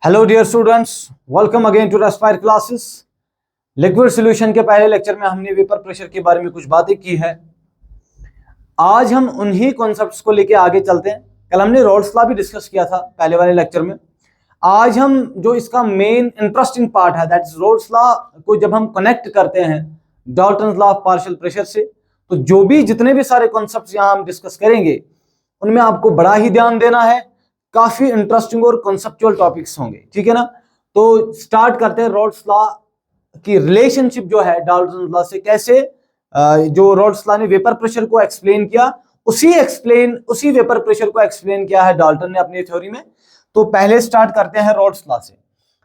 Hello dear students, welcome again to Aspire classes. Liquid solution के पहले lecture में हमने वेपर प्रेशर के बारे में कुछ बातें की है। आज हम उन्हीं कॉन्सेप्ट्स को लेके आगे चलते हैं। कल हमने रॉल्स लॉ भी डिस्कस किया था पहले वाले लेक्चर में। आज हम जो इसका मेन इंटरेस्टिंग पार्ट है दैट इज रॉल्स लॉ को जब हम कनेक्ट करते हैं Dalton's law of partial pressure से, तो जो भी जितने भी सारे कॉन्सेप्ट्स यहाँ हम डिस्कस करेंगे उनमें आपको बड़ा ही ध्यान देना है। काफी इंटरेस्टिंग और कॉन्सेप्चुअल टॉपिक्स होंगे, ठीक है ना। तो स्टार्ट करते हैं रॉल्स लॉ की रिलेशनशिप जो है डाल्टन लॉ से। कैसे जो रॉल्स लॉ ने वेपर प्रेशर को एक्सप्लेन किया उसी वेपर प्रेशर को एक्सप्लेन किया है डाल्टन ने अपनी थ्योरी में। तो पहले स्टार्ट करते हैं रॉल्स लॉ से।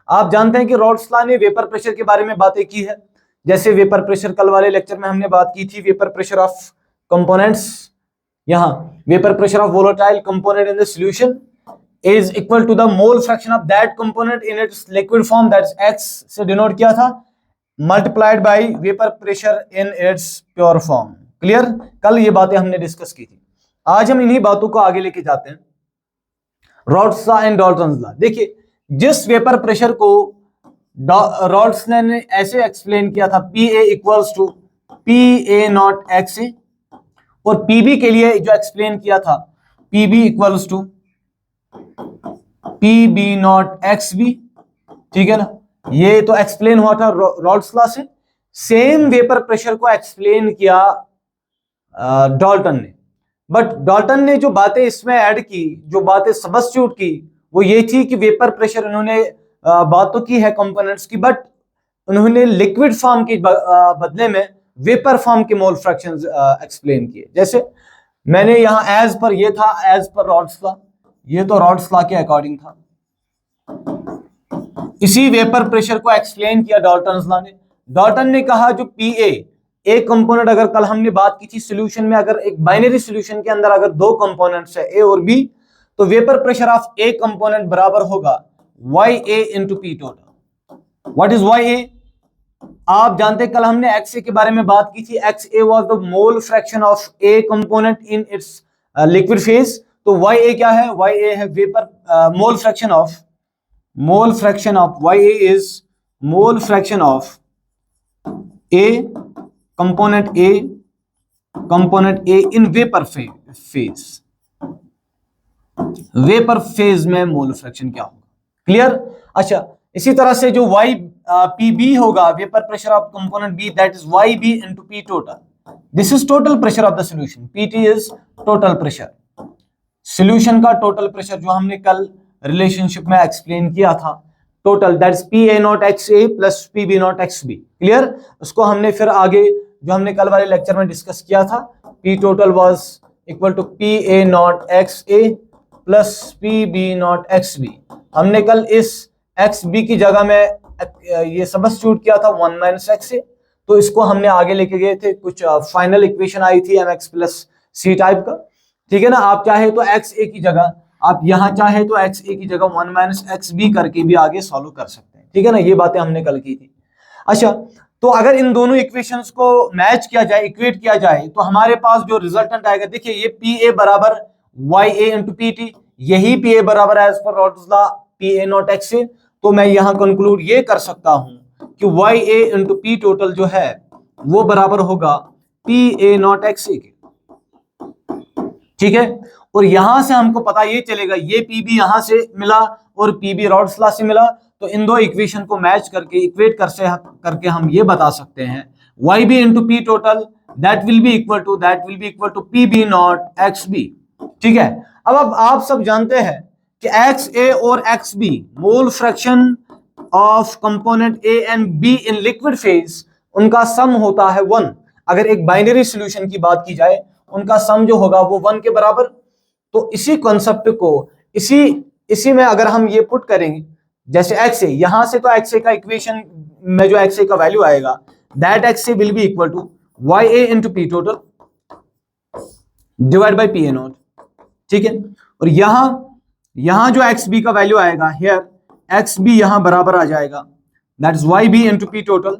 आप जानते हैं कि रॉल्स लॉ ने वेपर प्रेशर के बारे में बातें की है। जैसे वेपर प्रेशर, कल वाले लेक्चर में हमने बात की थी वेपर प्रेशर ऑफ कंपोनेंट्स। यहाँ vapour pressure of volatile component in the solution is equal to the mole fraction of that component in its liquid form, that is x से denote किया था, multiplied by vapor pressure in its pure form। Clear? कल ये बातें हमने discuss की थी। आज हम इन्हीं बातों को आगे लेके जाते हैं। Rawls law and Dalton's law. देखिए, जिस वेपर प्रेशर को रॉल्स ने ऐसे एक्सप्लेन किया था PA equals to PA not XA, और PB के लिए जो एक्सप्लेन किया था PB equals to PB not XB, ठीक है ना। ये तो एक्सप्लेन हुआ था रॉल्स लॉ से। सेम वेपर प्रेशर को एक्सप्लेन किया डाल्टन ने, बट डाल्टन ने जो बातें इसमें ऐड की, जो बातें सब्स्टिट्यूट की, वो ये थी कि वेपर प्रेशर उन्होंने बात तो की है कंपोनेंट्स की, बट उन्होंने लिक्विड फॉर्म के बदले में वेपर फॉर्म के मोल फ्रैक्शंस एक्सप्लेन किए। जैसे मैंने यहाँ एज पर, ये था एज पर रॉल्स लॉ, ये तो रॉल्स लॉ के अकॉर्डिंग था। इसी वेपर प्रेशर को एक्सप्लेन किया डाल्टन्स लॉ ने। डाल्टन ने कहा जो PA एक कंपोनेंट, अगर कल हमने बात की थी सॉल्यूशन में, अगर एक बाइनरी सॉल्यूशन के अंदर अगर दो कंपोनेंट्स है A और B, तो vapour pressure of A component बराबर होगा YA into P total. What is YA? आप जानते हैं कल हमने XA के बारे में बात की थी। XA was the mole fraction of A component in its liquid phase. तो YA क्या है? YA है vapour mole fraction of YA is mole fraction of A component A in vapour phase. Vapour phase में mole fraction क्या होगा? Clear? अच्छा, इसी तरह से जो PB होगा vapour pressure of component B, that is YB into P total. This is total pressure of the solution. PT is total pressure, solution का टोटल प्रेशर, जो हमने कल रिलेशनशिप में एक्सप्लेन किया था। Total that is PA not XA plus PB not XB। Clear? उसको हमने फिर आगे जो हमने कल वाले लेक्चर में डिस्कस किया था, P total was equal to PA not XA plus PB not XB। हमने कल इस XB की जगह में ये सब्स्टिट्यूट किया था 1 माइनस XA, तो इसको हमने आगे लेके गए थे। कुछ फाइनल इक्वेशन आई थी MX प्लस C टाइप का, ठीक है ना। आप चाहे तो XA की जगह, आप यहां चाहे तो XA की जगह 1 माइनस XB करके भी आगे सॉल्व कर सकते हैं, ठीक है ना। ये बातें हमने कल की थी। अच्छा, तो अगर इन दोनों इक्वेशंस को मैच किया जाए, इक्वेट किया जाए, तो हमारे पास जो रिजल्टेंट आएगा, देखिए ये PA बराबर YA इंटू PT, यही PA बराबर एज पर Raoult's law PA not XA। तो मैं यहां कंक्लूड ये कर सकता हूं कि YA इंटू P टोटल जो है वो बराबर होगा PA नॉट XA के, ठीक है। और यहां से हमको पता ये चलेगा, ये PB यहां से मिला और PB रॉल्स लॉ से मिला, तो इन दो इक्वेशन को मैच करके इक्वेट करके हम ये बता सकते हैं YB into P total that will be equal to PB not XB, ठीक है। अब आप सब जानते हैं कि XA और XB mole fraction of component A and B in liquid phase, उनका सम होता है 1। अगर एक बाइनरी सॉल्यूशन की बात की जाए, उनका सम जो होगा वो 1 के बराबर। तो इसी कॉन्सेप्ट को इसी में अगर हम ये पुट करेंगे, जैसे XA, यहां से तो XA का इक्वेशन में जो XA का वैल्यू आएगा, that XA will be equal to YA into P total divide by PA not, ठीक है। और यहां जो XB का वैल्यू आएगा, हियर XB यहां बराबर आ जाएगा, that is YB into P total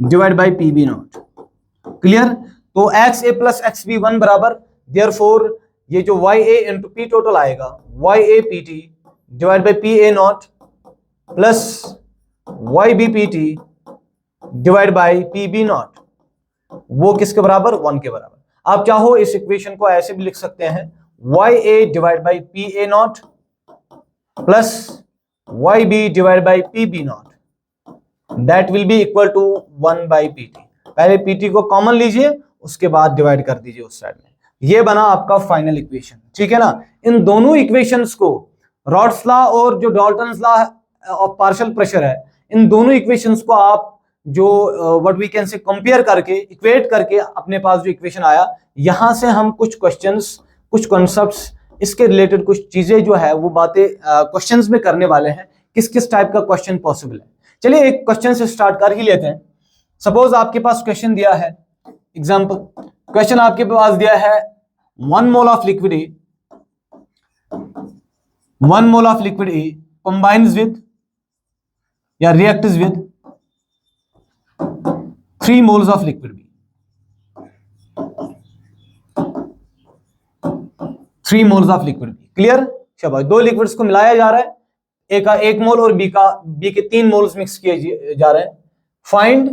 divide by PB not. Clear? तो XA प्लस XB 1 बराबर, देयरफॉर ये जो YA इंटू P टोटल आएगा YA PT divide by P A not plus Y B P T divide by P B not, वो किसके बराबर? 1 के बराबर। आप चाहो इस इक्वेशन को ऐसे भी लिख सकते हैं, Y A divide by P A not plus Y B divide by P B not, that will be equal to 1 by P T. पहले पी टी को कॉमन लीजिए, उसके बाद डिवाइड कर दीजिए उस साइड में। ये बना आपका फाइनल इक्वेशन, ठीक है ना। इन दोनों इक्वेशंस को, रॉड्स लॉ और जो Dalton's law of partial pressure है, इन दोनों इक्वेशंस को आप जो what we can say compare करके, इक्वेट करके अपने पास जो इक्वेशन आया, यहां से हम कुछ क्वेश्चंस, कुछ कॉन्सेप्ट्स, इसके रिलेटेड कुछ चीजें जो है वो बातें क्वेश्चंस में करने वाले हैं। किस किस टाइप का क्वेश्चन पॉसिबल है, चलिए एक क्वेश्चन से स्टार्ट कर ही लेते हैं। सपोज आपके पास क्वेश्चन दिया है, एग्जांपल क्वेश्चन आपके पास दिया है 1 mole of liquid A, 1 mole of liquid A combines with या reacts with 3 moles of liquid B, 3 moles of liquid B। Clear? शाबाश। दो लिक्विड्स को मिलाया जा रहा है, ए का 1 मोल और बी के 3 मोल्स मिक्स किए जा रहे हैं। फाइंड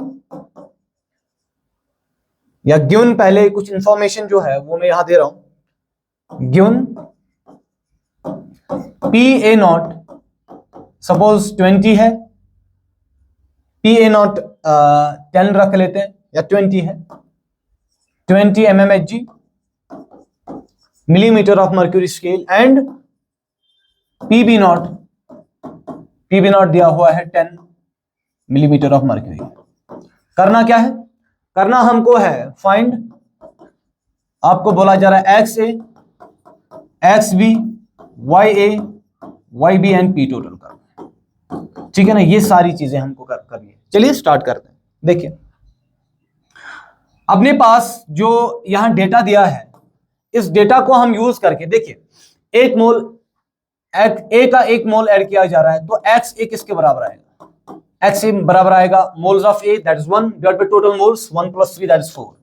या गिवन, पहले कुछ इंफॉर्मेशन जो है वो मैं यहां दे रहा हूं। Given P A not suppose 20 है, पी ए नॉट 10 रख लेते हैं या 20 है, 20 mmHg millimetre of mercury scale, and P B not दिया हुआ है 10 मिलीमीटर ऑफ मर्क्यूरी। करना क्या है? करना हमको है फाइंड, आपको बोला जा रहा है X A, X B, Y A, Y B and P total करना, ठीक है ना। ये सारी चीजें हमको करनी है। चलिए स्टार्ट करते हैं। देखिए अपने पास जो यहां डेटा दिया है, इस डेटा को हम यूज करके, देखिए 1 मोल ए का 1 मोल ऐड किया जा रहा है, तो एक्स ए किसके बराबर आएगा? एक्स ए बराबर आएगा moles of A that is 1 divide by total moles, 1 + 3 that is 4,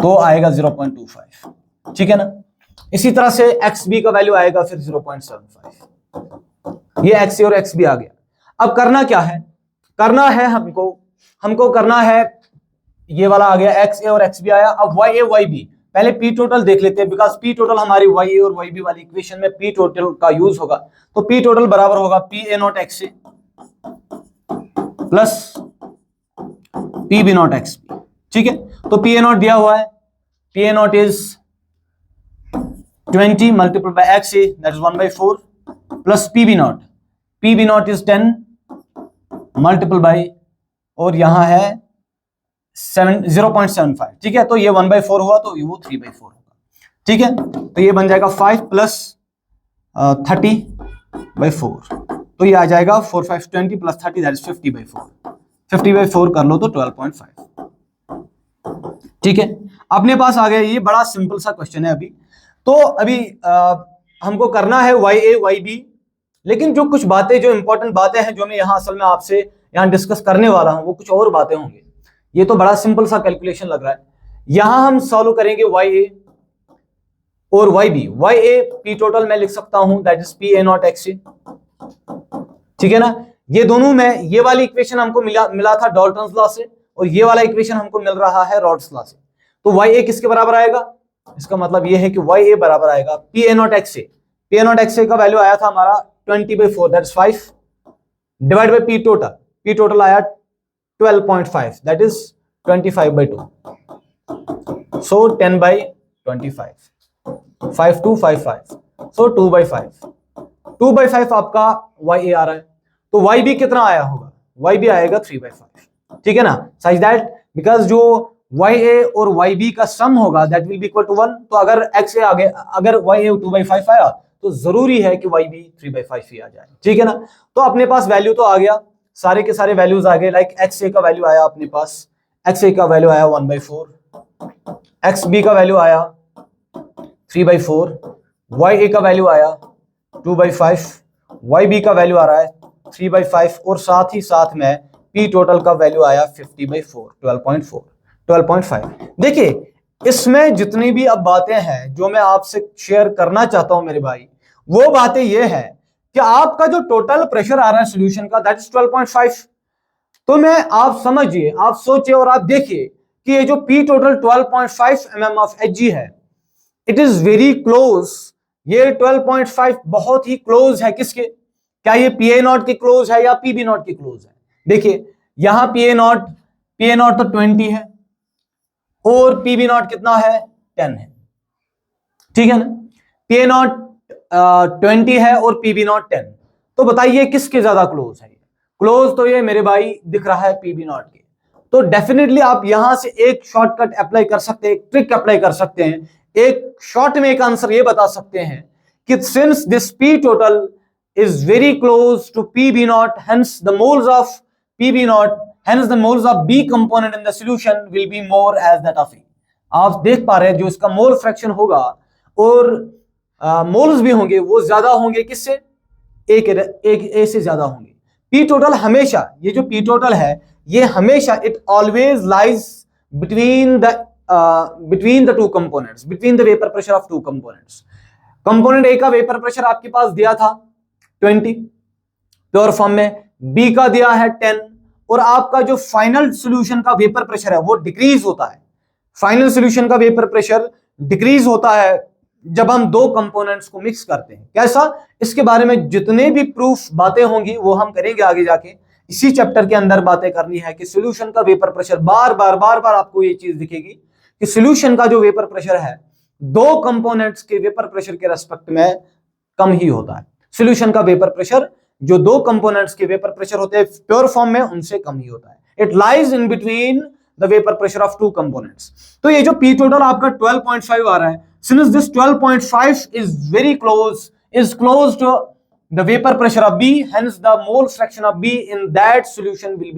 तो आएगा 0.25, ठीक है ना। इसी तरह से एक्स बी का वैल्यू आएगा फिर 0.75। ये एक्स ए और एक्स बी आ गया। अब करना क्या है? करना है हमको करना है, ये वाला आ गया, एक्स ए और एक्स बी आया। अब वाई ए वाई बी, पहले पी टोटल देख लेते हैं, बिकॉज पी टोटल हमारी वाई ए और वाई बी वाली इक्वेशन में पी टोटल का यूज होगा। तो पी टोटल बराबर होगा P A not X A plus P B not X B, ठीक है। तो पी ए नॉट दिया हुआ है, P A not is 20 multiple by X A that is 1/4 plus P B not is 10 multiple by, और यहां है 0.75, ठीक है। तो ये 1/4 हुआ, तो वो 3/4 होगा, ठीक है। तो ये बन जाएगा 5 + 30/4, तो ये आ जाएगा 4 5 20 + 30 दैट इज 50/4, 50/4 कर लो तो 12.5, ठीक है। अपने पास आ गया। ये बड़ा सिंपल सा क्वेश्चन है। तो अभी हमको करना है वाई ए वाई बी, लेकिन जो कुछ बातें, जो इंपॉर्टेंट बातें हैं, जो मैं यहाँ असल में आपसे यहाँ डिस्कस करने वाला हूँ, वो कुछ और बातें होंगी। ये तो बड़ा सिंपल सा कैलकुलेशन लग रहा है। यहां हम सॉल्व करेंगे वाई ए और Y B. Y A P total मैं लिख सकता हूं that is P A not X A, ठीक है ना। ये दोनों में, ये वाली इक्वेशन हमको मिला था डाल्टन्स लॉ से, और ये वाला इक्वेशन हमको मिल रहा है रॉड्स लॉ से। तो वाई ए किसके बराबर आएगा? इसका मतलब ये है कि वाई ए बराबर आएगा P A not X A. P A not X A का वैल्यू आया था हमारा 20/4 that is 5 divide by P total आया 12.5 that is 25/2, so 10/25, 5 2 5 5, so 2/5 आपका YA आ रहा है। तो YB कितना आया होगा? YB आएगा 3/5, ठीक है ना। सच दैट बिकॉज जो YA और YB का सम होगा that will be equal to 1। तो अगर XA आ गया, अगर YA 2/5 आया, तो जरूरी है कि YB 3/5 ही आ जाए, ठीक है ना। तो अपने पास वैल्यू तो आ गया, सारे के सारे वैल्यूज आ गए। लाइक एक्स ए का वैल्यू आया अपने पास, एक्स ए का वैल्यू आया 1/4, एक्स बी का वैल्यू आया 3/4, वाई ए का वैल्यू आया 2/5, वाई बी का वैल्यू आ रहा है 3/5, और साथ ही साथ में पी टोटल का वैल्यू आया 50/4, 12.5। देखिए इसमें जितनी भी अब बातें हैं जो मैं आपसे शेयर करना चाहता हूं मेरे भाई, वो बातें ये है कि आपका जो टोटल प्रेशर आ रहा है सॉल्यूशन का दैट इज 12.5। तो मैं आप समझिए, आप सोचिए और आप देखिए कि ये जो P total 12.5 mm of Hg है, इट इज वेरी क्लोज। ये 12.5 बहुत ही क्लोज है किसके, क्या ये PA नॉट के क्लोज है या PB नॉट के क्लोज है? देखिए यहां PA नॉट तो 20 है और PB नॉट कितना है, 10 है, ठीक है ना। PA नॉट 20 है और PB नॉट 10। तो बताइए किसके ज्यादा क्लोज है? क्लोज तो ये मेरे भाई दिख रहा है PB नॉट के। तो डेफिनेटली आप यहां से एक शॉर्टकट अप्लाई कर सकते हैं, एक ट्रिक अप्लाई कर सकते हैं, एक शॉर्ट में एक आंसर ये बता सकते हैं कि since this P total is very close to PB naught, hence the moles of PB naught, hence the moles of B component in the solution will be more as that of A। आप देख पा रहे हैं जो इसका mole fraction होगा और moles भी होंगे वो ज्यादा होंगे किससे, एक ए से ज्यादा होंगे। P टोटल हमेशा, ये जो P टोटल है ये हमेशा it always lies between the two components, between the vapor pressure of two components। Component ए का वेपर प्रेशर आपके पास दिया था 20 प्योर फॉर्म में, बी का दिया है 10, और आपका जो फाइनल सॉल्यूशन का वेपर प्रेशर है वो डिक्रीज होता है। फाइनल सॉल्यूशन का वेपर प्रेशर डिक्रीज होता है जब हम दो कंपोनेंट्स को मिक्स करते हैं। कैसा, इसके बारे में जितने भी प्रूफ बातें होंगी वो हम करेंगे आगे जाके, इसी चैप्टर के अंदर बातें करनी है कि सॉल्यूशन का वेपर प्रेशर बार बार आपको ये चीज दिखेगी कि सॉल्यूशन का जो वेपर प्रेशर है दो कंपोनेंट्स के वेपर प्रेशर के रेस्पेक्ट में कम ही होता है। सॉल्यूशन का वेपर प्रेशर जो दो कंपोनेंट्स के वेपर प्रेशर होते हैं प्योर फॉर्म में उनसे कम ही होता है। It lies in between the vapour pressure of two components. तो ये जो P टोटल आपका 12.5 आ रहा है, since this 12.5 is very close to the vapor pressure of B, hence the mole fraction of B in that solution will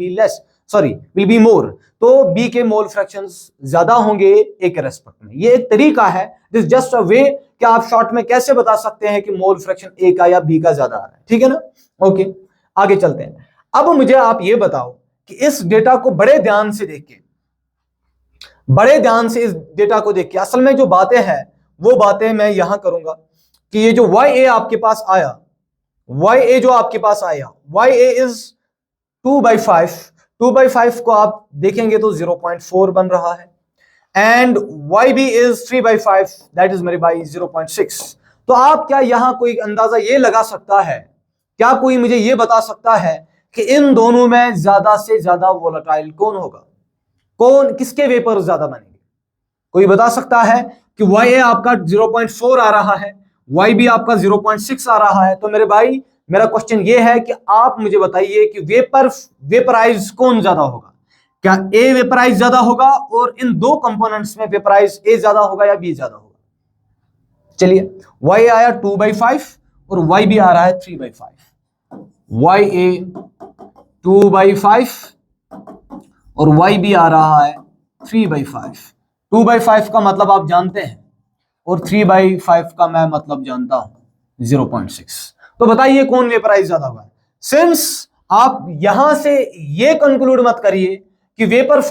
be more। तो B के मोल fractions ज्यादा होंगे A के रेस्पेक्ट में। ये एक तरीका है, दिस जस्ट अ वे कि आप शॉर्ट में कैसे बता सकते हैं कि मोल फ्रैक्शन A का या B का ज्यादा आ रहा है, ठीक है ना। ओके आगे चलते हैं। अब मुझे आप ये बताओ कि इस डेटा को बड़े ध्यान से इस डेटा को देख के असल में जो बातें हैं वो बातें मैं यहां करूंगा कि ये जो YA आपके पास आया, YA जो आपके पास आया, YA इज 2/5, 2/5 को आप देखेंगे तो 0.4 बन रहा है, and YB is 3/5, that is मेरे भाई 0.6। तो आप क्या यहां कोई अंदाजा ये लगा सकता है, क्या कोई मुझे ये बता सकता है कि इन दोनों में ज्यादा से ज्यादा वोलेटाइल कौन होगा, कौन किसके वेपर ज्यादा बनेंगे? कोई बता सकता है कि YA आपका 0.4 आ रहा है, YB आपका 0.6 आ रहा है। तो मेरे भाई मेरा क्वेश्चन ये है कि आप मुझे बताइए कि वेपराइज कौन ज्यादा होगा, क्या A वेपराइज ज्यादा होगा और इन दो कंपोनेंट्स में वेपराइज A ज्यादा होगा या B ज्यादा होगा? चलिए YA आया 2/5 और YB आ रहा है 3/5। YA 2/5 और YB आ रहा है 3/5। 2/5 का मतलब आप जानते हैं और 3/5 का मैं मतलब जानता हूं 0.6। तो बताइए कौन वेपराइज ज्यादा होगा। सिंस आप यहां से ये कंक्लूड मत करिए कि वेपर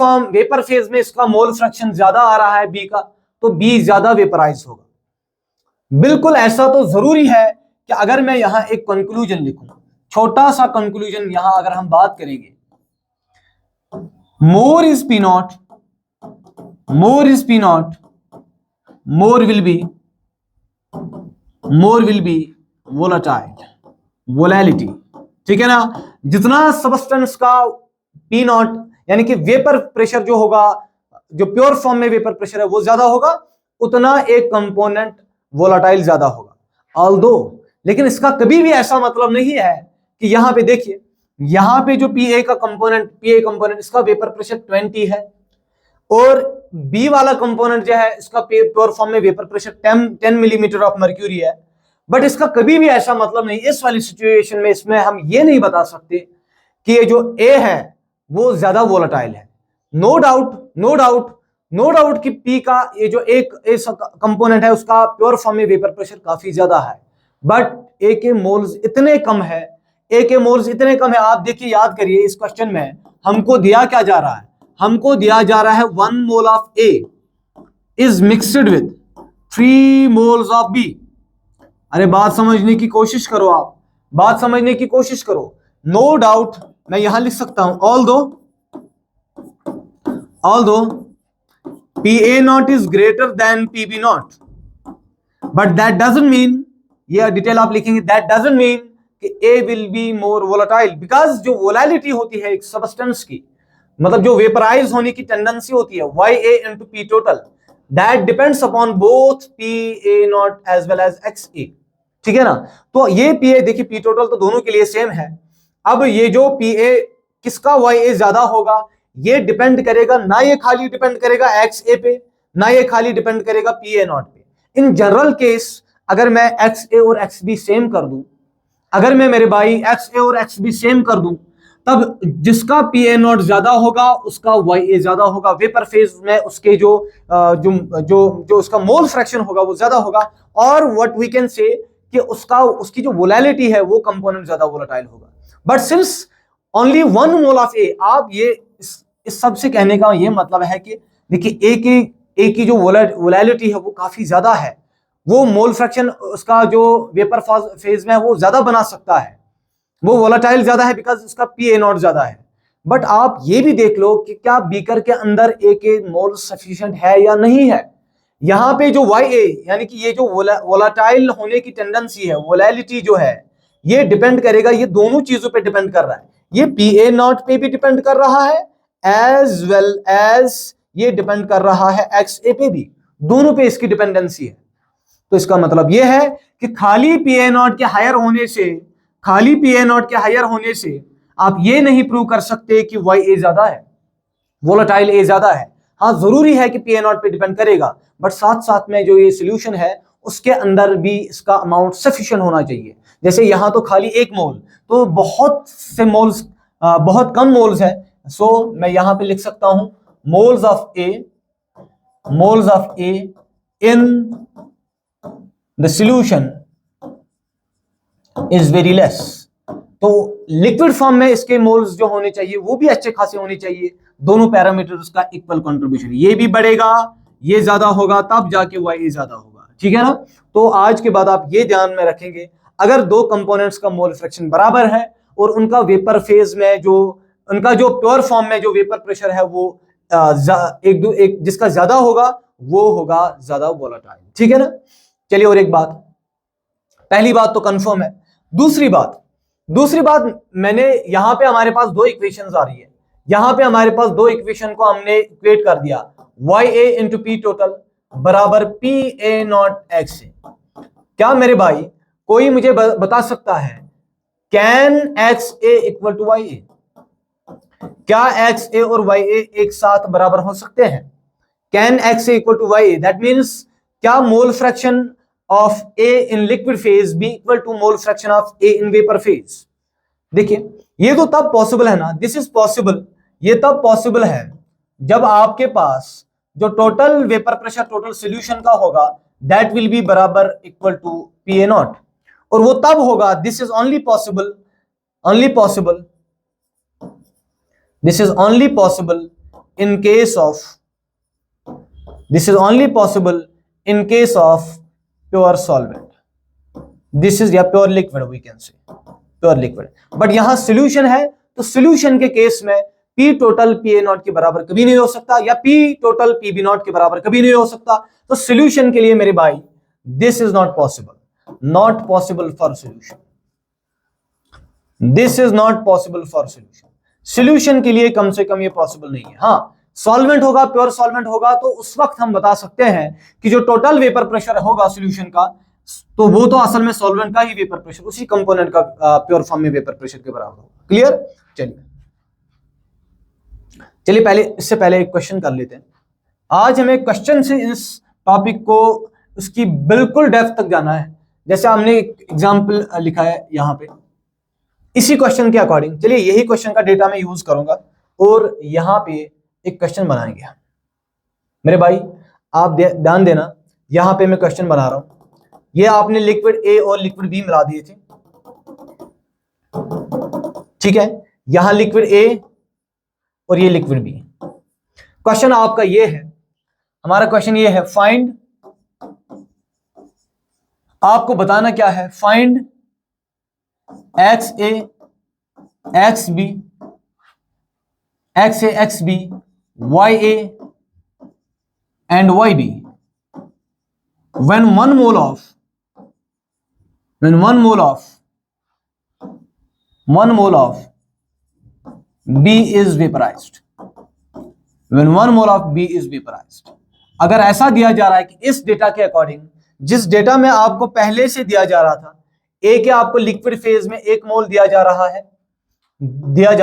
फेज में इसका मोल फ्रैक्शन ज्यादा आ रहा है B का, तो B ज्यादा वेपराइज होगा। बिल्कुल ऐसा तो जरूरी है कि अगर मैं यहां एक कंक्लूजन लिखूं, छोटा सा कंक्लूजन यहां अगर हम बात करेंगे, more is P naught, more will be volatility, ठीक है ना। जितना सबस्टेंस का P नॉट यानी कि वेपर प्रेशर जो होगा, जो प्योर फॉर्म में वेपर प्रेशर है वो ज्यादा होगा, उतना एक कंपोनेंट वोलाटाइल ज्यादा होगा। ऑल्दो लेकिन इसका कभी भी ऐसा मतलब नहीं है कि यहां पे देखिए, यहां पे जो PA कंपोनेंट इसका वेपर प्रेशर 20 है और B वाला कंपोनेंट जो है इसका प्योर फॉर्म में vapour pressure 10 millimetre of mercury है। बट इसका कभी भी ऐसा मतलब नहीं, इस वाली सिचुएशन में इसमें हम ये नहीं बता सकते कि ये जो A है वो ज्यादा वोलेटाइल है। नो डाउट कि P का ये जो एक कंपोनेंट है उसका प्योर फॉर्म में वेपर प्रेशर काफी ज्यादा है, बट A के मोल्स इतने कम है, आप देखिए याद करिए इस क्वेश्चन में हमको दिया क्या जा रहा है, हमको दिया जा रहा है 1 मोल of A is mixed with 3 moles of B। अरे बात समझने की कोशिश करो आप, बात समझने की कोशिश करो। नो डाउट मैं यहां लिख सकता हूं although PA not is greater than PB not, but that doesn't mean, ये डिटेल आप लिखेंगे, दैट डजंट मीन कि A will be more volatile, because जो वोलेटिलिटी होती है एक सब्सटेंस की, मतलब जो वेपराइज होने की टेंडेंसी होती है YA into P total, that depends upon both PA not as well as XA, ठीक है ना। तो ये PA देखिए P total तो दोनों के लिए सेम है। अब ये जो PA किसका YA ज्यादा होगा, ये डिपेंड करेगा ना, ये खाली डिपेंड करेगा XA पे, ना ये खाली डिपेंड करेगा PA नॉट पे। इन जनरल केस अगर मैं XA और XB सेम कर दूं, अगर मैं मेरे भाई XA और XB सेम कर दूं, तब जिसका PA नॉट ज्यादा होगा उसका YA ज्यादा होगा, वेपर फेज में उसके जो जो उसका मोल फ्रैक्शन होगा वो ज्यादा होगा, और व्हाट वी कैन से कि उसकी जो वोलेटिलिटी है वो कंपोनेंट ज्यादा वोलेटाइल होगा। But since only one mole of A, आप ये इस सब से कहने का ये मतलब है कि देखिए ए की जो वोलेटिलिटी है वो काफी ज्यादा है, वो मोल फ्रैक्शन उसका जो वेपर फेज में है वो ज्यादा बना सकता है, वो वोलेटाइल ज्यादा है बिकॉज उसका PA नॉट ज्यादा है। बट आप ये भी देख लो कि क्या बीकर के अंदर ए के मोल सफिशिएंट है या नहीं है। यहां पे जो YA यानी कि ये जो वोलेटाइल होने की टेंडेंसी है, वोलेटिलिटी जो है, ये डिपेंड करेगा, ये दोनों चीजों पे डिपेंड कर रहा है, ये PA नॉट पे भी डिपेंड कर रहा है एज वेल एज ये डिपेंड कर रहा है XA पे भी, दोनों पे इसकी डिपेंडेंसी है। तो इसका मतलब यह है कि खाली PA नॉट के हायर होने से, खाली PA नॉट के हायर होने से आप ये नहीं प्रूव कर सकते कि YA ज्यादा है, वोलेटाइल A ज्यादा है। हाँ जरूरी है कि PA नॉट पे डिपेंड करेगा, बट साथ साथ में जो ये सोल्यूशन है उसके अंदर भी इसका अमाउंट सफिशिएंट होना चाहिए। जैसे यहां तो खाली 1 मोल, तो बहुत से मोल्स, बहुत कम मोल्स है, सो मैं यहां पे लिख सकता हूं moles of A in the solution is very less. तो लिक्विड फॉर्म में इसके मोल्स जो होने चाहिए वो भी अच्छे खासे होने चाहिए, दोनों पैरामीटर्स का इक्वल कंट्रीब्यूशन, ये भी बढ़ेगा, ये ज्यादा होगा, तब जाके YA ज्यादा होगा, ठीक है ना। तो आज के बाद आप ये ध्यान में रखेंगे, अगर दो कंपोनेंट्स का मोल फ्रैक्शन बराबर है और उनका वेपर फेज में जो उनका जो प्योर फॉर्म में जो वेपर प्रेशर है वो एक जिसका ज्यादा होगा वो होगा ज्यादा वोलेटाइल, ठीक है ना। चलिए और एक बात, पहली बात तो कंफर्म है। दूसरी बात मैंने यहां पे हमारे पास दो इक्वेशंस आ रही है, यहां पे हमारे पास दो इक्वेशन को हमने इक्वेट कर दिया, YA इंटू P टोटल बराबर PA नॉट XA। क्या मेरे भाई कोई मुझे बता सकता है can XA equal to YA, क्या XA और YA एक साथ बराबर हो सकते हैं? Can XA equal to YA, that means क्या mole fraction of A in liquid phase be equal to mole fraction of A in vapor phase? देखिए ये तो तब पॉसिबल है ना, दिस इज पॉसिबल, ये तब पॉसिबल है जब आपके पास जो total vapour pressure total solution का होगा दैट विल बी बराबर इक्वल टू PA नॉट, और वो तब होगा, this is only possible in case of pure solvent, this is या pure liquid we can say, pure liquid। But यहां solution है, तो सॉल्यूशन के केस में P टोटल PA नॉट के बराबर कभी नहीं हो सकता, या P टोटल PB नॉट के बराबर कभी नहीं हो सकता। तो सॉल्यूशन के लिए मेरे भाई this is not possible for solution, this is not possible for solution, solution के लिए कम से कम ये पॉसिबल नहीं है। हाँ सॉल्वेंट होगा, प्योर सॉल्वेंट होगा, तो उस वक्त हम बता सकते हैं कि जो टोटल वेपर प्रेशर होगा सॉल्यूशन का, तो वो तो असल में सॉल्वेंट का ही वेपर प्रेशर उसी कंपोनेंट का प्योर फॉर्म में वेपर प्रेशर के बराबर होगा। क्लियर? चलिए पहले इससे पहले एक क्वेश्चन कर लेते हैं। आज हमें क्वेश्चन से इस टॉपिक को उसकी बिल्कुल डेप्थ तक जाना है, जैसे हमने एक एग्जाम्पल लिखा है यहाँ पे, इसी क्वेश्चन के अकॉर्डिंग चलिए यही क्वेश्चन का डेटा मैं यूज करूंगा और यहाँ पे एक क्वेश्चन बनाएंगे। मेरे भाई आप ध्यान देना, यहां पे मैं क्वेश्चन बना रहा हूं, ये आपने लिक्विड A और लिक्विड B मिला दिए थे, ठीक है, यहां लिक्विड A और ये लिक्विड B। क्वेश्चन आपका ये है, हमारा क्वेश्चन ये है, फाइंड, आपको बताना क्या है, find X A X B, X A X B, Y A and Y B, when one mole of B is vaporized, when one mole of B is vaporized, अगर ऐसा दिया जा रहा है कि इस डेटा के अकॉर्डिंग, जिस डेटा में आपको पहले से दिया जा रहा था, ए के आपको लिक्विड फेज में 1 मोल दिया जा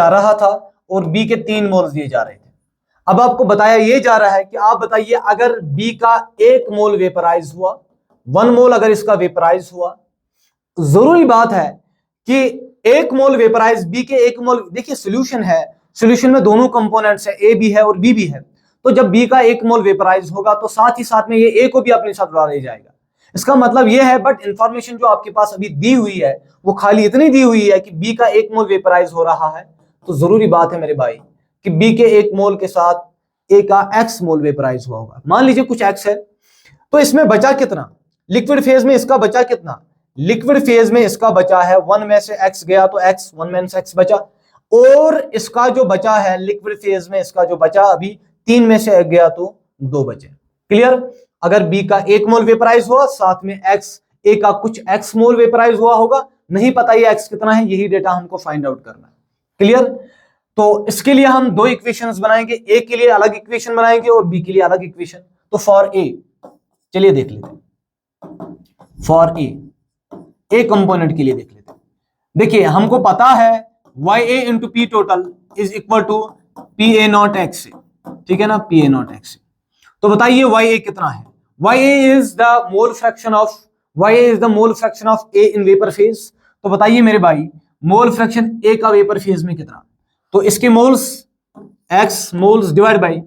रहा था और बी के 3 मोल्स दिए जा रहे थे। अब आपको बताया ये जा रहा है कि आप बताइए अगर बी का 1 मोल वेपराइज हुआ, 1 मोल अगर इसका वेपराइज हुआ, जरूरी बात है कि 1 मोल वेपराइज, बी के 1 मोल, देखिए सोल्यूशन है, सोल्यूशन में दोनों कंपोनेंट्स है, ए भी है और बी भी है, तो जब बी का 1 मोल वेपराइज होगा तो साथ ही साथ में ये ए को भी अपने साथ उड़ा ले जाएगा। इसका मतलब ये है, बट इंफॉर्मेशन जो आपके पास अभी दी हुई है वो खाली इतनी दी हुई है कि बी का 1 मोल वेपराइज हो रहा है, तो जरूरी बात है मेरे भाई कि बी के 1 मोल के साथ ए का एक्स मोल वेपराइज हुआ होगा। मान लीजिए कुछ एक्स है, तो इसमें बचा कितना, लिक्विड फेज में इसका बचा कितना, लिक्विड फेज में इसका बचा है 1 में से x गया तो x, 1 में से x बचा, और इसका जो बचा है लिक्विड फेज में इसका जो बचा अभी 3 में से 1 गया तो 2 बचे। क्लियर? अगर b का 1 मोल वेपराइज हुआ, साथ में x, a का कुछ x मोल वेपराइज हुआ होगा, नहीं पता ये x कितना है, यही डेटा हमको फाइंड आउट करना है। क्लियर? तो इसके लिए हम 2 इक्वेशंस बनाएंगे, a के लिए अलग इक्वेशन बनाएंगे और b के लिए अलग इक्वेशन। तो फॉर a, चलिए देख लेते हैं, फॉर ए कंपोनेंट के लिए देख लेते हैं। देखिए हमको पता है Y A into P total is equal to P A not X, ठीक है ना, पी ए नॉट एक्स। तो बताइए वाई ए कितना है, Y A is the mole fraction of, Y A is the mole fraction of A in vapour phase. तो बताइए मेरे भाई मोल फ्रैक्शन ए का वेपर फेज में कितना, तो इसके moles x moles divide by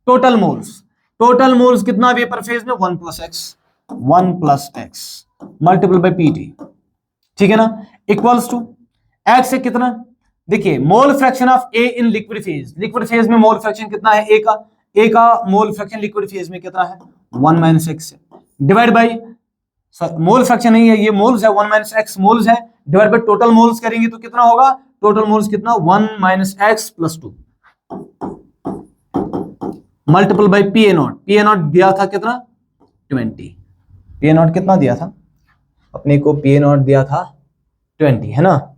total moles, total moles कितना वेपर फेज में, 1 plus x, 1 plus x multiple by P T, ठीक है ना, इक्वल्स टू एक्स से कितना, देखिए मोल fraction of A in liquid phase, liquid phase में मोल फ्रैक्शन कितना है ए का मोल फ्रैक्शन लिक्विड फेज में कितना है 1 माइनस एक्स से, डिवाइड बाई, मोल फ्रैक्शन नहीं है ये मोल्स है, 1 माइनस एक्स मोल्स है, डिवाइड बाई टोटल मोल्स करेंगे तो कितना होगा, टोटल मोल्स कितना 1 minus x plus 2 multiple by P A not, P A not दिया था कितना 20, पी ए नॉट कितना दिया था अपने को, पी ए नॉट दिया था 20, है ना।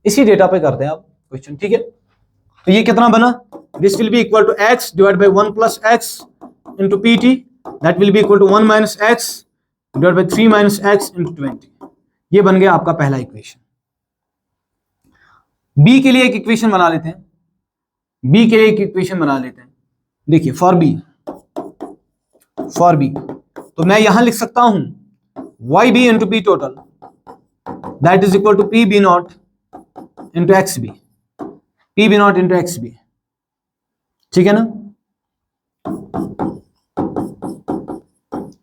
इसी डेटा पे करते हैं आप क्वेश्चन, ठीक है। तो ये कितना बना, this will be equal to X divide by 1 plus X into P T, that will be equal to 1 minus X divide by 3 minus X into 20। ये बन गया आपका पहला इक्वेशन। बी के लिए एक इक्वेशन बना लेते हैं, बी के लिए एक इक्वेशन बना लेते हैं। देखिए फॉर बी, फॉर बी तो मैं यहां लिख सकता हूं Y B into P total that is equal to P B not into X B, P B not into X B, ठीक है ना।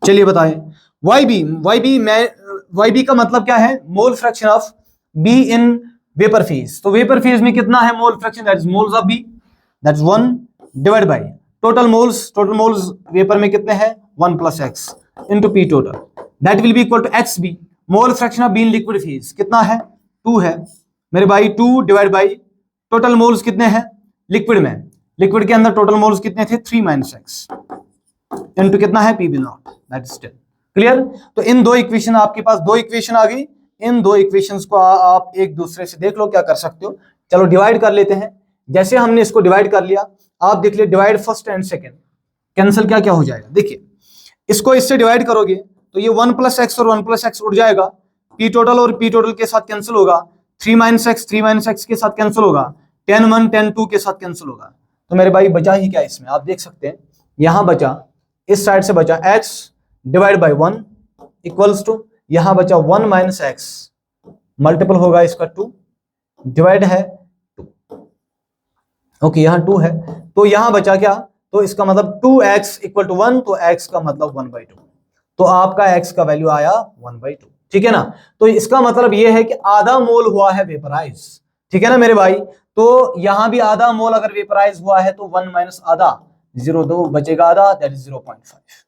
चलिए बताएं वाई बी का मतलब क्या है, mole fraction of B in vapour phase. तो वेपर फेज में कितना है mole fraction, that is moles of B, that is 1 divide by total moles vapour में कितने हैं 1 plus X into P total, that will be equal to X B, mole fraction of B in liquid phase कितना है 2 है मेरे भाई, 2 divide by total moles कितने हैं लिक्विड में, लिक्विड के अंदर टोटल मोल्स कितने थे 3 माइनस एक्स इंटू कितना है P B not, that is 10। Clear? तो इन 2 इक्वेशन, आपके पास 2 इक्वेशन आ गई, इन 2 इक्वेशंस को आप एक दूसरे से देख लो क्या कर सकते हो। चलो डिवाइड कर लेते हैं। जैसे हमने इसको डिवाइड कर लिया, आप देख लिया divide first and second, cancel क्या क्या हो जाएगा, देखिए इसको इससे डिवाइड करोगे तो ये 1 प्लस एक्स और 1 प्लस एक्स उड़ जाएगा, पी टोटल और पी टोटल के साथ कैंसिल होगा, 3 माइनस एक्स के साथ कैंसिल होगा, 10 1 10 2 के साथ कैंसिल होगा। तो मेरे भाई बचा ही क्या इसमें, आप देख सकते हैं यहां बचा, इस साइड से बचा x divide by 1 equals to, यहां बचा 1 माइनस एक्स मल्टीपल होगा इसका 2 डिवाइड है 2, ओके यहां 2 है तो यहां बचा क्या, तो इसका मतलब 2x इक्वल टू 1, तो x का मतलब 1/2, तो आपका x का वैल्यू आया 1/2, ठीक है ना। तो इसका मतलब यह है कि आधा मोल हुआ है वेपराइज, ठीक है ना मेरे भाई। तो यहां भी आधा मोल अगर वेपराइज हुआ है तो 1 माइनस आधा 0.2 बचेगा आधा, दैट इज 0.5।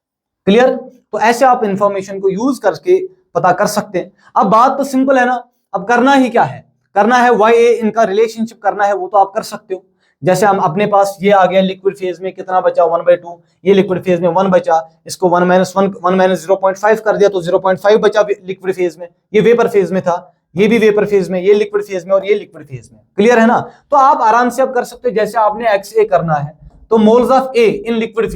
क्लियर? तो ऐसे आप इंफॉर्मेशन को यूज करके पता कर सकते हैं। अब बात तो सिंपल है ना, अब करना ही क्या है, करना है वाई ए, इनका रिलेशनशिप करना है वो तो आप कर सकते हो। जैसे हम अपने पास ये आ गया लिक्विड फेज में कितना बचा 1/2, ये लिक्विड फेज में 1 बचा, इसको 1 माइनस 0.5 कर दिया तो 0.5 बचा लिक्विड फेज में, ये वेपर फेज में था, ये भी वेपर फेज में, ये लिक्विड फेज में और ये लिक्विड फेज में। क्लियर है ना? तो आप आराम से अब कर सकते हो, जैसे आपने XA करना है तो moles of A in liquid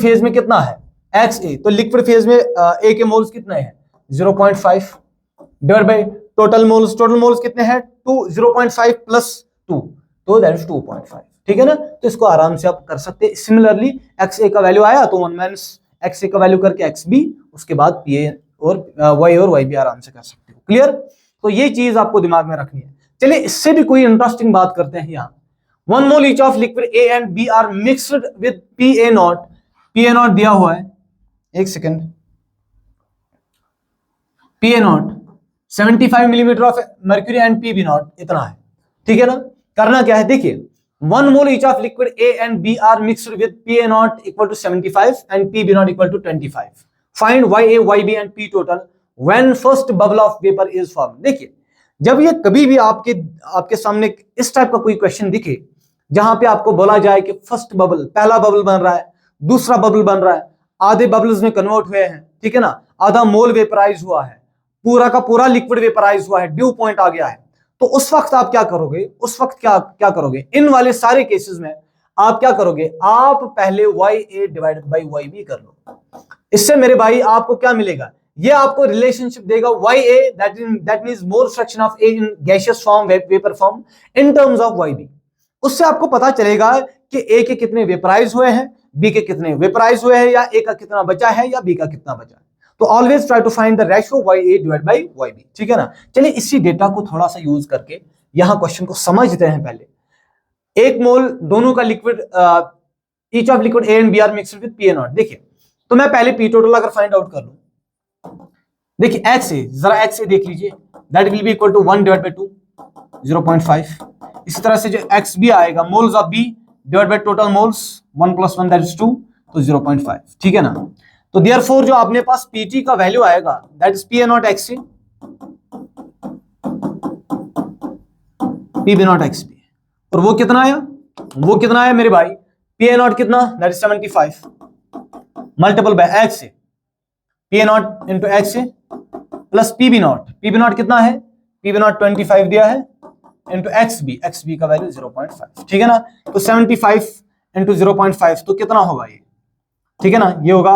phase में कितना है XA, तो लिक्विड फेज में A के मोल्स कितने हैं 0.5 डिवाइड बाय टोटल मोल्स कितने हैं 2, 0.5 प्लस 2 तो दैट इज 2.5। ठीक है ना? तो इसको आराम से आप कर सकते हैं। सिमिलरली XA का वैल्यू आया तो 1 माइनस XA का वैल्यू करके XB, उसके बाद PA और YB आराम से कर सकते हो। क्लियर? तो ये चीज आपको दिमाग में रखनी है। चलिए इससे भी कोई इंटरेस्टिंग बात करते हैं। यहाँ 1 mole each of liquid A and B are mixed with PA0 दिया हुआ है, एक second, PA0 75 millimetre of mercury and PB0 इतना है। ठीक है ना? करना क्या है, देखिए 1 mole each of liquid A and B are mixed with PA0 equal to 75 and PB0 equal to 25। Find YA, YB and P total when first bubble of vapour is form. देखिए जब ये कभी भी आपके सामने इस टाइप का कोई क्वेश्चन दिखे जहां पे आपको बोला जाए कि फर्स्ट बबल, पहला बबल बन रहा है, दूसरा बबल बन रहा है, आधे बबल्स में कन्वर्ट हुए हैं, ठीक है ना, आधा मोल वेपराइज हुआ है, पूरा का पूरा लिक्विड वेपराइज हुआ है, ड्यू पॉइंट आ गया है, तो उस वक्त आप क्या करोगे, उस वक्त क्या करोगे, इन वाले सारे केसेस में आप क्या करोगे, आप पहले YA डिवाइडेड बाई YB कर लो। इससे मेरे भाई आपको क्या मिलेगा, ये आपको रिलेशनशिप देगा YA that means mole fraction of A in gaseous form, vapour form in terms of YB। उससे आपको पता चलेगा कि A के कितने वेपराइज हुए हैं, B के कितने वेपराइज हुए हैं, या A का कितना बचा है या B का कितना बचा है। तो always try to find the ratio YA divide by YB। ठीक है ना? चलिए इसी डेटा को थोड़ा सा यूज करके यहां क्वेश्चन को समझते हैं। पहले 1 मोल दोनों का liquid, each of liquid A and B are mixed with PA0। देखिए तो मैं पहले P टोटल अगर फाइंड आउट कर लूं, देखिए XA, जरा XA देख लीजिए, that will be equal to 1 divide by 2 0.5। इसी तरह से जो XB आएगा, moles of B divide by total moles 1 + 1 that is 2 तो 0.5। ठीक है ना? तो देयरफॉर जो आपने पास PT का वैल्यू आएगा that is PA0 XA PB0 XB, और वो कितना आया मेरे भाई, PA0 कितना, that is 75 multiple bye XA, PA0 into XA plus PB0 कितना है, PB0 25 दिया है, इंटू XB का वैल्यू 0.5। ठीक है ना? तो 75 इंटू 0.5 तो कितना होगा ये, ठीक है ना, ये होगा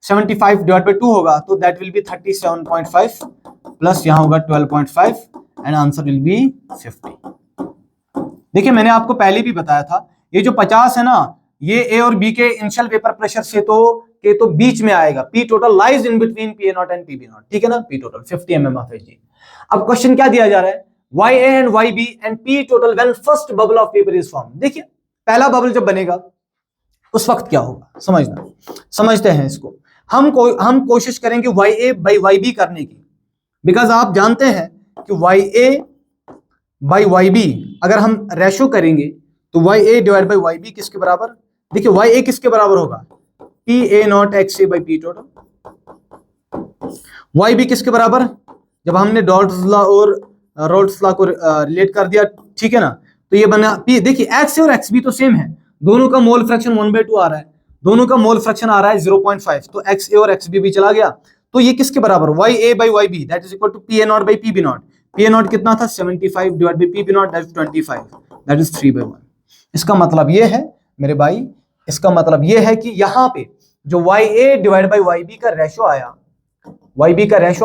75 डिवाइड बाई 2 होगा, तो दैट विल बी 37.5 प्लस यहां होगा 12.5 एंड आंसर विल बी 50। देखिए मैंने आपको पहले भी बताया था, ये जो 50 है ना, ये A और B के इनिशियल वेपर प्रेशर से तो बीच में आएगा। P total lies in between PA0 and PB0। ठीक है ना? P total 50 mm of Hg। अब क्वेश्चन क्या दिया जा रहा है, YA and YB and P total when first bubble of vapour is form. देखिए पहला बबल जब बनेगा उस वक्त क्या होगा, समझते हैं इसको। हम कोशिश करेंगे YA बाई YB करने की, बिकॉज आप जानते हैं कि YA बाई YB अगर हम रेशो करेंगे तो YA डिवाइड बाई YB किसके बराबर, देखिए YA किसके बराबर होगा, PA0 XA by P total. YB किसके बराबर, जब हमने डॉल्ट्स लॉ और रोल्स लॉ को रिलेट कर दिया, ठीक है ना, तो ये बना P। देखिए XA और XB तो सेम है, दोनों का मोल फ्रैक्शन 1/2 आ रहा है, दोनों का मोल फ्रैक्शन आ रहा है 0.5, तो XA और XB भी चला गया, तो ये किसके बराबर, YA by YB that is equal to PA0 by PB0। PA0 कितना था 75 divide by PB0 that is 25 that is 3/1। इसका मतलब ये है मेरे भाई, इसका मतलब ये है कि यहाँ पे जो YA डिवाइड बाई YB का रेशो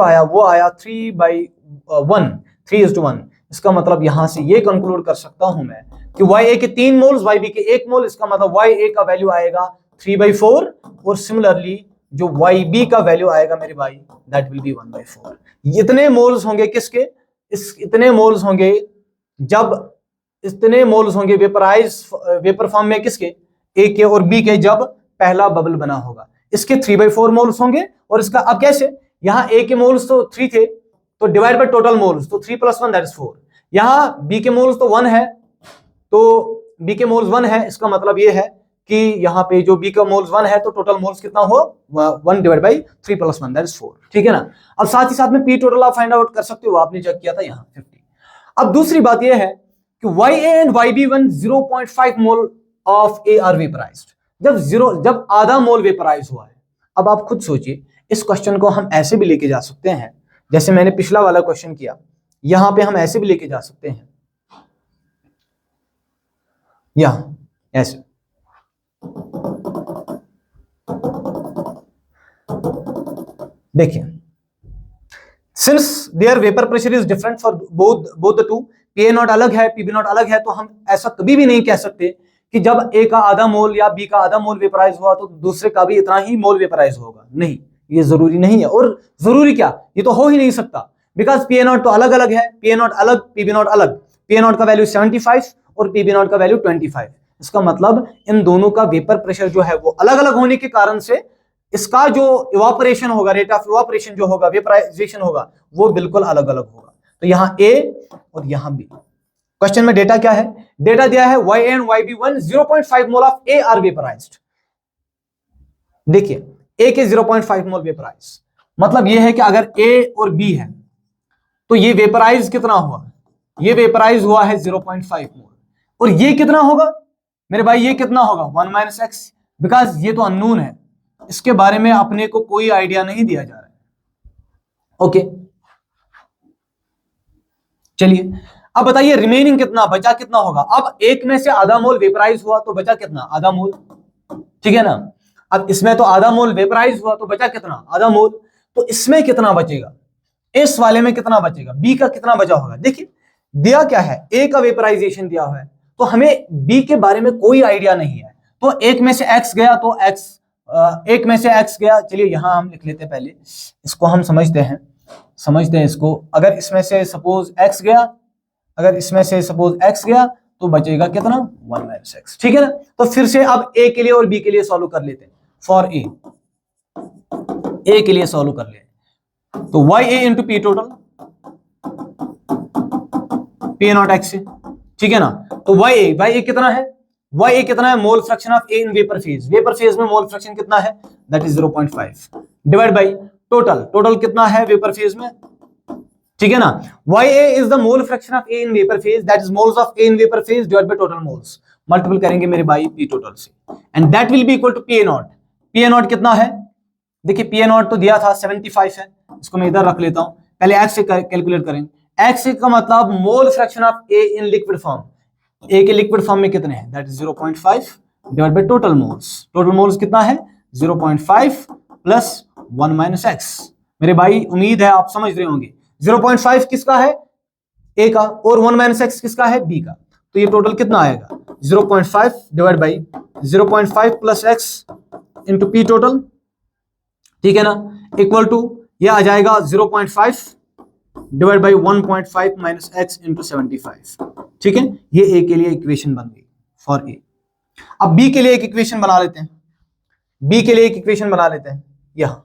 आया, वो आया 3/1, 3:1। इसका मतलब यहां से ये कंक्लूड कर सकता हूं मैं कि YA के 3 मोल्स, YB के 1 मोल, इसका मतलब YA का वैल्यू आएगा 3/4, और सिमिलरली जो YB का वैल्यू आएगा मेरे भाई दैट विल बी 1/4। इतने मोल्स होंगे किसके, इतने मोल्स होंगे वेपराइज वेपर फॉर्म में किसके, A के और B के, जब पहला बबल बना होगा। इसके 3/4 मोल्स होंगे, और इसका अब कैसे, यहाँ A के मोल्स तो 3 थे, तो डिवाइड बाय टोटल मोल्स, तो 3 + 1 दैट इज 4। यहाँ B के मोल्स तो 1 है, तो B के मोल्स 1 है, इसका मतलब ये है कि यहाँ पे जो B का मोल्स 1 है तो टोटल मोल्स कितना हो 1 डिवाइड बाई 3 + 1 दैट इज 4। ठीक है ना? अब साथ ही साथ में P टोटल आप फाइंड आउट कर सकते हो, आपने चेक किया था यहाँ 50। अब दूसरी बात यह है कि YA and YB1 0.5 mole of A are vaporised. जब आधा मोल वेपराइज हुआ है, अब आप खुद सोचिए, इस क्वेश्चन को हम ऐसे भी लेके जा सकते हैं, जैसे मैंने पिछला वाला क्वेश्चन किया, यहां पे हम ऐसे भी लेके जा सकते हैं, यहां ऐसे। देखिए, since their vapour pressure is different for both the two, PA not अलग है, PB नॉट अलग है, तो हम ऐसा कभी भी नहीं कह सकते कि जब A का आधा मोल या B का आधा मोल वेपराइज हुआ तो दूसरे का भी इतना ही मोल वेपराइज होगा। नहीं, ये जरूरी नहीं है, और जरूरी क्या, ये तो हो ही नहीं सकता, बिकॉज PA नॉट तो अलग अलग है, PA नॉट अलग, PB नॉट अलग। PA नॉट का वैल्यू 75 और PB नॉट का वैल्यू 25। इसका मतलब इन दोनों का वेपर प्रेशर जो है वो अलग अलग होने के कारण से इसका जो इवापोरेशन होगा, रेट ऑफ इवापोरेशन जो होगा, वेपराइजेशन होगा, वो बिल्कुल अलग अलग होगा। तो यहां A और यहां B। क्वेश्चन में डेटा क्या है? डेटा दिया है YA and YB1 0.5 mole of A are vaporised. देखिए, A के 0.5 मोल वेपराइज, मतलब यह है कि अगर A और B है तो ये वेपराइज कितना हुआ? ये वेपराइज हुआ है 0.5 मोल। और ये कितना होगा मेरे भाई? ये कितना होगा? 1 - x, बिकॉज ये तो अननोन है, इसके बारे में अपने को कोई आइडिया नहीं दिया जा रहा है। ओके, चलिए अब बताइए रिमेनिंग कितना बचा, कितना होगा? अब एक में से आधा मोल वेपराइज हुआ तो बचा कितना? आधा मोल, ठीक है ना। अब इसमें तो आधा मोल वेपराइज हुआ तो बचा कितना? आधा मोल। तो इसमें कितना बचेगा? इस वाले में कितना बचेगा? बी का कितना बचा होगा? देखिए, दिया क्या है? ए का वेपराइजेशन दिया हुआ है, तो हमें बी के बारे में कोई आइडिया नहीं है। तो एक में से एक्स गया तो एक्स, एक में से एक्स गया। चलिए यहां हम लिख लेते हैं, पहले इसको हम समझते हैं इसको। अगर इसमें से सपोज एक्स गया, अगर इसमें से सपोज एक्स गया तो बचेगा कितना? 1 - x, ठीक है ना। तो फिर से अब ए के लिए और बी के लिए सॉल्व कर लेते हैं। फॉर ए के लिए सॉल्व कर ले, तो YA into P total, P not X, ठीक है ना। तो YA कितना है? YA कितना है? Mole fraction of A in vapour phase. Vapour phase में मोल फ्रैक्शन कितना है? That is 0.5 divide by total कितना है वेपर फेज में, ठीक है ना। YA is the mole fraction of A in vapour phase, that is moles of A in vapour phase divide by total moles, multiple करेंगे मेरे भाई P टोटल से, and that will be equal to PA naught. PA not कितना है? देखिए, PA not तो दिया था 75 है, इसको मैं इधर रख लेता हूं। पहले x से कैलकुलेट करेंगे। x का मतलब मोल fraction of A in liquid form. A के लिक्विड फॉर्म में कितने हैं? That is 0.5 divide by total moles. Total moles कितना है? 0.5 प्लस 1 - x। मेरे भाई उम्मीद है आप समझ रहे होंगे। 0.5 किसका है? A का, और 1 - x किसका है? B का। तो ये टोटल कितना आएगा? 0.5 divide by 0.5 plus x into P total, ठीक है ना, इक्वल टू ये आ जाएगा 0.5 divide by 1.5 minus x into 75, ठीक है। ये ए के लिए इक्वेशन बन गई फॉर ए। अब बी के लिए एक इक्वेशन बना लेते हैं, यहां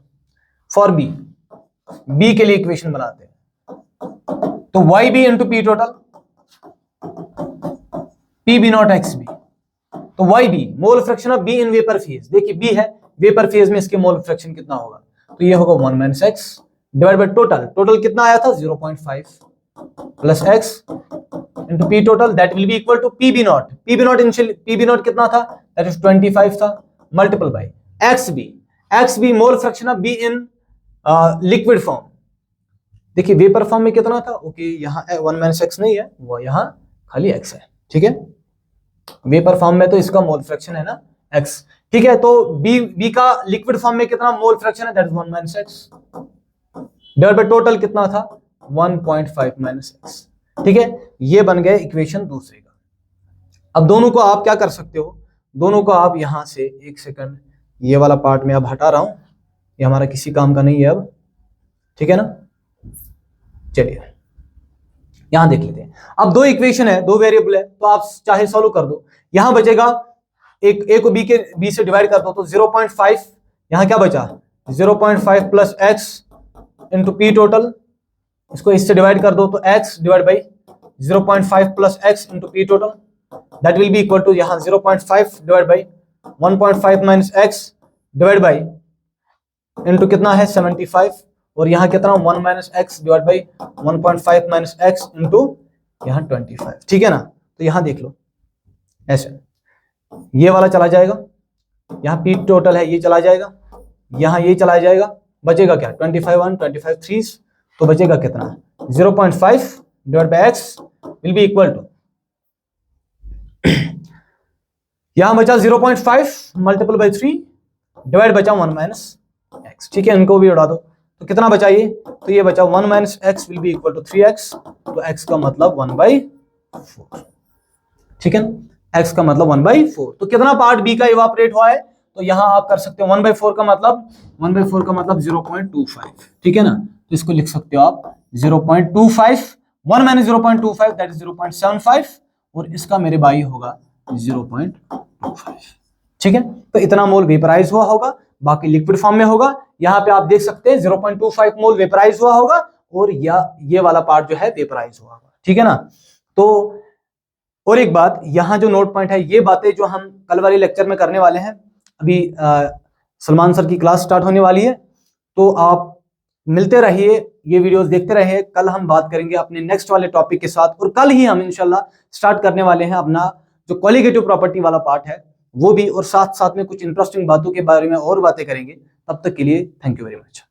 फॉर बी के लिए इक्वेशन बनाते हैं। तो YB into P total, PB not XB। तो YB mole fraction of B in vapour phase, देखिए B है वेपर फेज में, इसके मोल फ्रैक्शन कितना होगा? तो ये होगा 1 - x डिवाइड बाय टोटल कितना आया था? 0.5 plus x into P total, that will be equal to PB naught. PB naught कितना था? दैट इज 25 था, multiple by XB mole fraction of B in liquid form. देखिए वेपर फॉर्म में कितना था? ओके, यहाँ 1 - x नहीं है, वो यहाँ खाली x है, ठीक है। वेपर फॉर्म में तो इसका मोल फ्रैक्शन है ना x, ठीक है। तो बी का लिक्विड फॉर्म में कितना मोल फ्रैक्शन है? That is 1 - x divide by total कितना था? 1.5 - x, ठीक है। ये बन गए इक्वेशन दूसरे का। अब दोनों को आप क्या कर सकते हो? दोनों को आप यहां से, एक सेकंड, ये वाला पार्ट में अब हटा रहा हूं, ये हमारा किसी काम का नहीं है अब, ठीक है ना। चलिए यहां देख लेते हैं। अब दो इक्वेशन है, दो वेरिएबल है, तो आप चाहे सॉल्व कर दो। यहां बचेगा एक ए को बी से डिवाइड कर दो, तो 0.5 यहां क्या बचा? 0.5 plus x into P total, इसको इससे डिवाइड कर दो तो x divide by 0.5 plus x into P total, that will be equal to यहां 0.5 divide by 1.5 minus x divide by into कितना है? 75, और यहां कितना? 1 - x divide by 1.5 minus x into यहाँ 25, ठीक है ना। तो यहाँ देख लो ऐसे, ये वाला चला जाएगा, यहाँ P टोटल है ये चला जाएगा, यहाँ ये चला जाएगा, बचेगा क्या 25 1 25 3, तो बचेगा कितना 0.5 divide by x will be equal to, यहां बचा 0.5 मल्टीपल बाय 3 डिवाइड बचा 1 माइनस x, ठीक है, इनको भी उड़ा दो, तो कितना बचा ये, तो ये बचा 1 minus x will be equal to 3x, तो x का मतलब 1/4, ठीक है, x का मतलब 1/4, तो कितना पार्ट b का इवापोरेट हुआ है, तो यहां आप कर सकते हो 1/4 का मतलब 0.25, ठीक है ना, तो इसको लिख सकते हो आप 0.25, 1 माइनस 0.25 दैट इज 0.75, और इसका मेरे भाई होगा 0.25, ठीक है। तो इतना मोल वेपराइज हुआ होगा, बाकी लिक्विड फॉर्म में होगा। यहाँ पे आप देख सकते हैं 0.25 मोल वेपराइज हुआ होगा, और ये वाला पार्ट जो है वेपराइज हुआ होगा, ठीक है ना। तो और एक बात, यहाँ जो नोट पॉइंट है, ये बातें जो हम कल वाले लेक्चर में करने वाले हैं, अभी सलमान सर की क्लास स्टार्ट होने वाली है, तो आप मिलते रहिए, ये वीडियोस देखते रहिए। कल हम बात करेंगे अपने नेक्स्ट वाले टॉपिक के साथ, और कल ही हम इंशाल्लाह स्टार्ट करने वाले हैं अपना जो कॉलिगेटिव प्रॉपर्टी वाला पार्ट है वो भी, और साथ साथ में कुछ इंटरेस्टिंग बातों के बारे में और बातें करेंगे। तब तक के लिए थैंक यू वेरी मच।